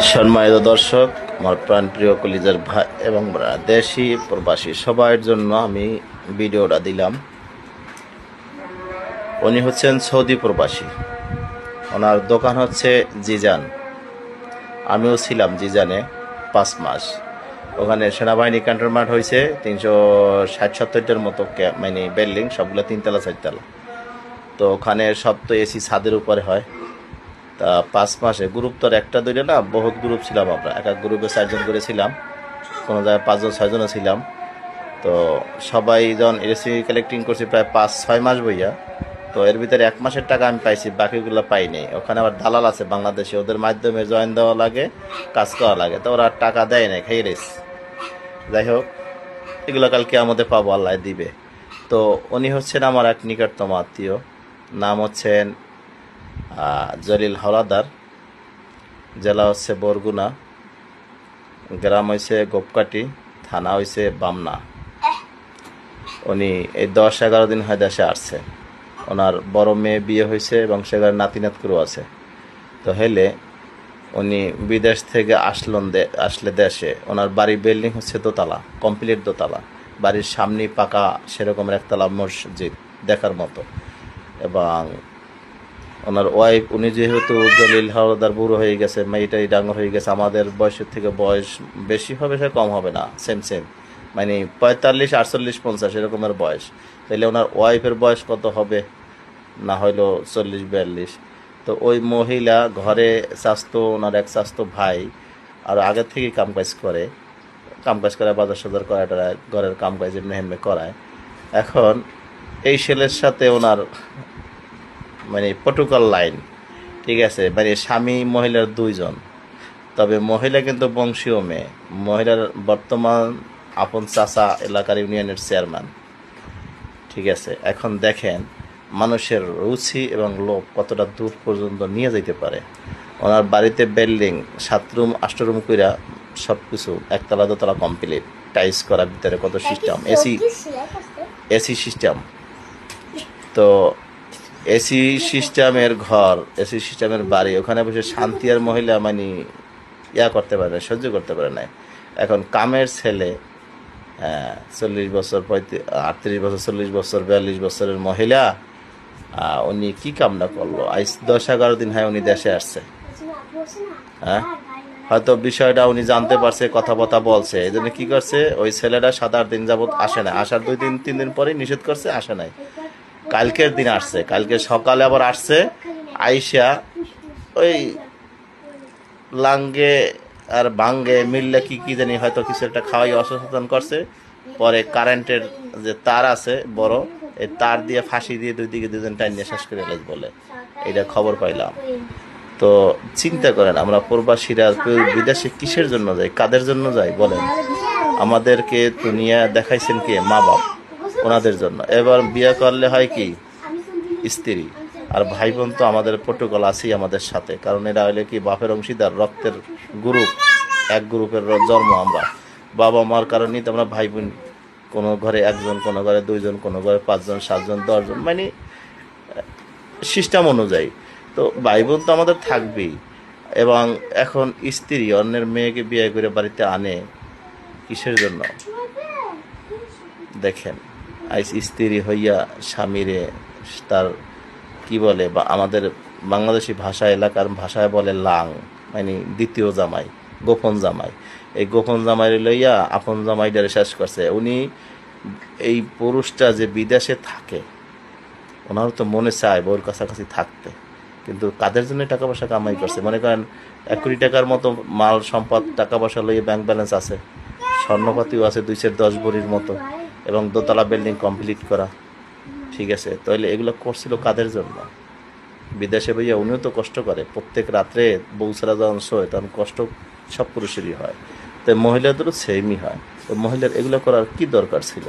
সম্মানিত দর্শক, আমার প্রাণপ্রিয় কলিজার ভাই এবং দেশি প্রবাসী সবার জন্য আমি ভিডিওটা দিলাম। উনি হচ্ছেন সৌদি প্রবাসী, ওনার দোকান হচ্ছে জিজান। আমিও ছিলাম জিজানে 5 মাস। ওখানে সেনাবাহিনী ক্যান্টনমেন্ট হয়েছে 360-70টার মতো মানে বিল্ডিং, সবগুলো 3 তলা 4 তলা। তো ওখানে সব তো এসি ছাদের উপরে হয়। তা 5 মাসে গ্রুপ তো আর একটা দুইটা না, বহুত গ্রুপ ছিলাম আমরা। এক এক গ্রুপে 4 জন করে ছিলাম, কোনো জায়গায় 5 জন 6 জনও ছিলাম। তো সবাই যখন এসি কালেক্টিং করছি প্রায় 5-6 মাস বইয়া। তো এর ভিতরে 1 মাসের টাকা আমি পাইছি, বাকিগুলো পাইনি। ওখানে আবার দালাল আছে বাংলাদেশে, ওদের মাধ্যমে জয়েন দেওয়া লাগে, কাজ করা লাগে। তো ওরা টাকা দেয় না, খেয়ে রেস। যাই হোক, এগুলো কালকে আমাদের পাবো, আল্লাহ দিবে। তো উনি হচ্ছেন আমার এক নিকটতম আত্মীয়, নাম হচ্ছেন জলিল হাওলাদার। জেলা হচ্ছে বরগুনা, গ্রাম হয়েছে গোপকাঠি, থানা হয়েছে বামনা। উনি এই 10-11 দিন হয় দেশে আসছে। ওনার বড় মেয়ে বিয়ে হয়েছে এবং সেখানে নাতিনাত করেও আছে। তো হেলে উনি বিদেশ থেকে আসলে দেশে, ওনার বাড়ি বিল্ডিং হচ্ছে দোতলা, কমপ্লিট দোতলা। বাড়ির সামনে পাকা সেরকমের একতলা মসজিদ দেখার মতো। এবং ওনার ওয়াইফ, উনি যেহেতু জলিল হাওলাদার বুড়ো হয়ে গেছে, মেয়েটাই ডাঙর হয়ে গেছে, আমাদের বয়সের থেকে বয়স বেশি হবে, সে কম হবে না, সেম সেম, মানে 45, 48, 50 এরকমের বয়স। তাইলে ওনার ওয়াইফের বয়স কত হবে? না হইলো 40-42। তো ওই মহিলা ঘরে স্বাস্থ্য, ওনার এক স্বাস্থ্য ভাই আর আগের থেকেই কাজ করে, বাজার সজার করায়, ঘরের কাজ এমনি হেমনি করায়। এখন এই ছেলের সাথে ওনার মানে প্রটোকল লাইন, ঠিক আছে, মানে স্বামী মহিলার 2 জন। তবে মহিলা কিন্তু বংশীয় মেয়ে। মহিলার বর্তমান আপন চাচা এলাকার ইউনিয়নের চেয়ারম্যান, ঠিক আছে। এখন দেখেন মানুষের রুচি এবং লোভ কতটা দূর পর্যন্ত নিয়ে যেতে পারে। ওনার বাড়িতে বিল্ডিং 7 রুম 8 রুম কইরা সব কিছু, একতলা দোতলা কমপ্লিট, টাইলস করা, ভিতরে কত সিস্টেম, এসি সিস্টেম। তো এসি সিস্টেমের ঘর, এসি সিস্টেমের বাড়ি, ওখানে বসে শান্তি আর মহিলা মানে করতে পারে না, সহ্য করতে পারে না। এখন কামের ছেলে, 40 বছর, 38 বছর, 40 বছর, 42 বছরের মহিলা, উনি কি কামনা করলো? আজ 10-11 দিন হয় উনি দেশে আসছে। হ্যাঁ, হয়তো বিষয়টা উনি জানতে পারছে, কথাবার্তা বলছে, এই জন্য কি করছে, ওই ছেলেটা 7-8 দিন যাবত আসে না। আসার 2-3 দিন পরে নিষেধ করছে, আসে নাই। কালকের দিন আসছে, কালকে সকালে আবার আসছে। আইসা ওই লাঙ্গে আর বাঙ্গে মিললে কি কি জানি হয়তো কিছু একটা খাওয়াই অসচেতন করছে। পরে কারেন্টের যে তার আছে বড়, এই তার দিয়ে ফাঁসি দিয়ে 2 দিকে 2 জন টাইনিয়ে শেষ করে এলাজ বলে, এটা খবর পাইলাম। তো চিন্তা করেন, আমরা প্রবাসীরা বিদেশে কিসের জন্য যাই, কাদের জন্য যাই বলেন? আমাদেরকে দুনিয়া দেখাইছেন কে? মা বাপ, ওনাদের জন্য। এবার বিয়ে করলে হয় কি, স্ত্রী আর ভাই বোন তো আমাদের প্রটোকল আছেই আমাদের সাথে, কারণ এরা হইলে কি বাপের অংশীদার, রক্তের গ্রুপ, এক গ্রুপের জন্ম আমরা। বাবা মার কারণেই তো আমরা ভাই বোন। কোনো ঘরে 1 জন, কোনো ঘরে 2 জন, কোনো ঘরে 5 জন 7 জন 10 জন, মানে সিস্টেম অনুযায়ী। তো ভাই বোন তো আমাদের থাকবেই। এবং এখন স্ত্রী অন্যের মেয়েকে বিয়ে করে বাড়িতে আনে কিসের জন্য? দেখেন, আইস স্ত্রী হইয়া স্বামীরে তার কি বলে, বা আমাদের বাংলাদেশি ভাষা, এলাকার ভাষায় বলে লাং, মানে দ্বিতীয় জামাই, গোপন জামাই। এই গোপন জামাই লইয়া আপন জামাইটারে শেষ করছে। উনি এই পুরুষটা যে বিদেশে থাকে, ওনারও তো মনে চায় বউর কাছাকাছি থাকতে, কিন্তু কাদের জন্য টাকা পয়সা কামাই করছে? মনে করেন 1 কোটি টাকার মতো মাল সম্পদ, টাকা পয়সা লইয়ে ব্যাংক ব্যালেন্স আছে, স্বর্ণপাতিও আছে 210 ভরির মতো, এবং দোতলা বিল্ডিং কমপ্লিট করা, ঠিক আছে। তাহলে এগুলো করছিল কাদের জন্য? বিদেশে ভাইয়া উনিও তো কষ্ট করে, প্রত্যেক রাত্রে বউ ছাড়া যখন শোয় তখন কষ্ট সব পুরুষেরই হয়, তাই মহিলাদেরও সেমই হয়। তো মহিলার এগুলো করার কি দরকার ছিল?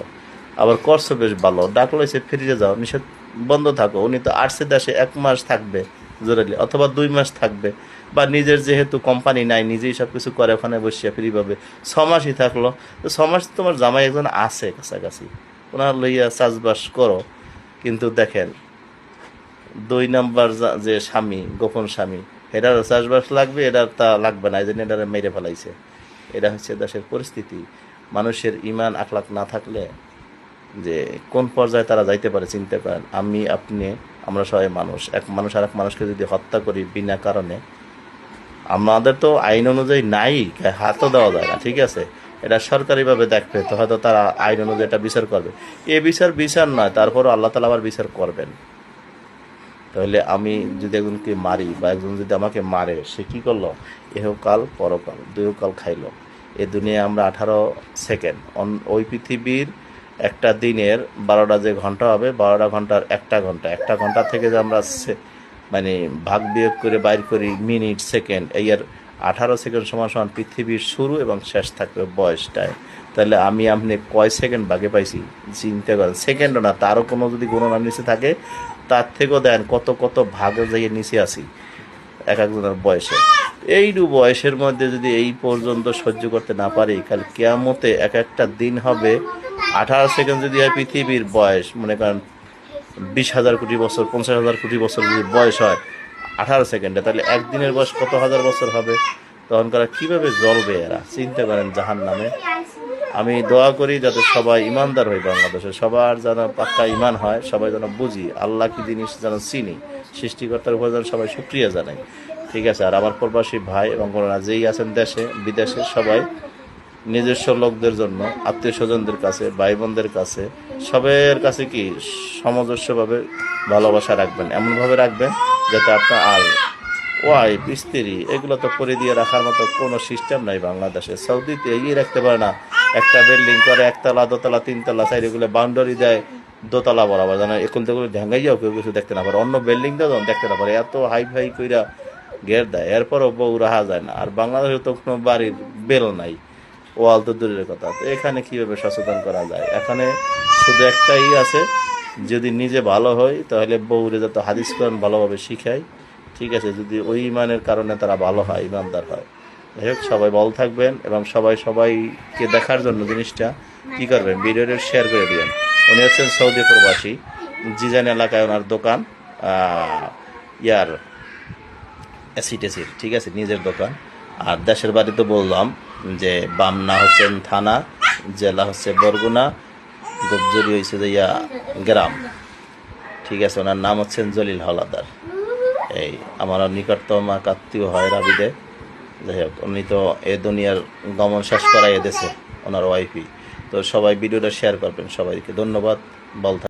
আবার করছো বেশ ভালো, ডাকলো এসে ফিরে যাও, নিষেধ বন্ধ থাকো। উনি তো আসছে দেশে 1 মাস থাকবে জোরালি, অথবা 2 মাস থাকবে, বা নিজের যেহেতু কোম্পানি নাই, নিজেই সব কিছু করে, ওখানে বসিয়া ফ্রি পাবে। 6 মাসই থাকলো। তো 6 মাস তোমার জামাই একজন আছে কাছাকাছি, ওনার লইয়া চাষবাস করো। কিন্তু দেখেন 2 নাম্বার যে স্বামী, গোপন স্বামী, এটার চাষবাস লাগবে, এটার তা লাগবে না, এই জন্য এটারে মেরে ফেলাইছে। এটা হচ্ছে দেশের পরিস্থিতি। মানুষের ইমান আখলাক না থাকলে যে কোন পর্যায়ে তারা যাইতে পারে চিনতে পারেন। আমি আপনি আমরা সবাই মানুষ, এক মানুষ আর এক মানুষকে যদি হত্যা করি বিনা কারণে, আমাদের তো আইন অনুযায়ী নাই, হাতও দেওয়া যায় না, ঠিক আছে। এটা সরকারিভাবে দেখবে তো হয়তো তারা আইন অনুযায়ী এটা বিচার করবে। এ বিচার নয়, তারপরও আল্লাহ তালা আবার বিচার করবেন। তাহলে আমি যদি একজনকে মারি বা একজন যদি আমাকে মারে, সে কী করলো? এহকাল পরকাল দুইকাল খাইলো। এ দুনিয়ায় আমরা 18 সেকেন্ড, ওই পৃথিবীর একটা দিনের 12টা যে ঘন্টা হবে, 12টা ঘন্টার একটা ঘন্টা থেকে যে আমরা মানে ভাগ বিয়োগ করে বাইর করি মিনিট সেকেন্ড, এই আর 18 সেকেন্ড সমান সমান পৃথিবীর শুরু এবং শেষ থাকবে বয়সটায়। তাহলে আমি আপনি কয় সেকেন্ড ভাগে পাইছি চিন্তা করেন। সেকেন্ডও না, তারও কোনো যদি গণনার নিচে থাকে তার থেকেও দেন কত কত ভাগে যাইয়ে নিচে আসি এক একজনের বয়সে। এইটু বয়সের মধ্যে যদি এই পর্যন্ত সহ্য করতে না পারি, কাল কিয়ামতে এক একটা দিন হবে 18 সেকেন্ড যদি হয় পৃথিবীর বয়স, মনে করেন 20,000 কোটি বছর, 50,000 কোটি বছর যদি বয়স হয় 18 সেকেন্ডে, তাহলে একদিনের বয়স কত হাজার বছর হবে? তখনকার কীভাবে জ্বলবে এরা, চিন্তা করেন জাহান নামে। আমি দোয়া করি যাতে সবাই ইমানদার হয়, বাংলাদেশে সবার যেন পাক্কা ইমান হয়, সবাই যেন বুঝি আল্লাহ কি জিনিস যেন চিনি, সৃষ্টিকর্তার উপর যেন সবাই শুকরিয়া জানাই, ঠিক আছে। আর আমার প্রবাসী ভাই এবং বোনেরা যেই আছেন দেশে বিদেশে, সবাই নিজস্ব লোকদের জন্য, আত্মীয় স্বজনদের কাছে, ভাই বোনদের কাছে, সবের কাছে কি সামঞ্জস্যভাবে ভালোবাসা রাখবেন, এমনভাবে রাখবেন যাতে আপনার আর ওয়াইফ স্ত্রী এগুলো তো করে দিয়ে রাখার মতো কোনো সিস্টেম নাই বাংলাদেশে। সৌদিতে এগিয়ে রাখতে পারে না, একটা বিল্ডিং করে একতলা দোতলা তিনতলা সাইড এগুলো বাউন্ডারি দেয় দোতলা বরাবর, যেন এখন তো ঢাঙ্গাইয়াও কেউ কিছু দেখতে না পারে, অন্য বিল্ডিংটাও যেন দেখতে না পারে, এত হাই ফাই কইরা ঘের দেয়, এরপরও বউ রাহা যায় না। আর বাংলাদেশে তো কোনো বাড়ির বেল নাই, ওয়াল তো দূরের কথা। তো এখানে কীভাবে সচেতন করা যায়? এখানে শুধু একটাই আছে, যদি নিজে ভালো হয় তাহলে বউরে যত হাদিস কোরআন ভালোভাবে শিখায়, ঠিক আছে। যদি ওই ইমানের কারণে তারা ভালো হয়, ইমানদার হয়। যাই হোক, সবাই ভালো থাকবেন এবং সবাইকে দেখার জন্য জিনিসটা কী করবেন, ভিডিওটা শেয়ার করে দিবেন। উনি হচ্ছেন সৌদি প্রবাসী, জিজান এলাকায় ওনার দোকান, ইয়ার অ্যাসিড, ঠিক আছে, নিজের দোকান। আর দেশের বাড়ি তো বললাম যে বামনা হচ্ছেন থানা, জেলা হচ্ছে বরগুনা, গোবজরি হয়েছে যে গ্রাম, ঠিক আছে। ওনার নাম হচ্ছেন জলিল হলাদার। এই আমার নিকটতম আত্মীয় হয় রাবিদে। যাই হোক, উনি তো এ দুনিয়ার গমন শেষ করাই এদেশে, ওনার ওয়াইফই। তো সবাই ভিডিওটা শেয়ার করবেন, সবাইকে ধন্যবাদ, বল।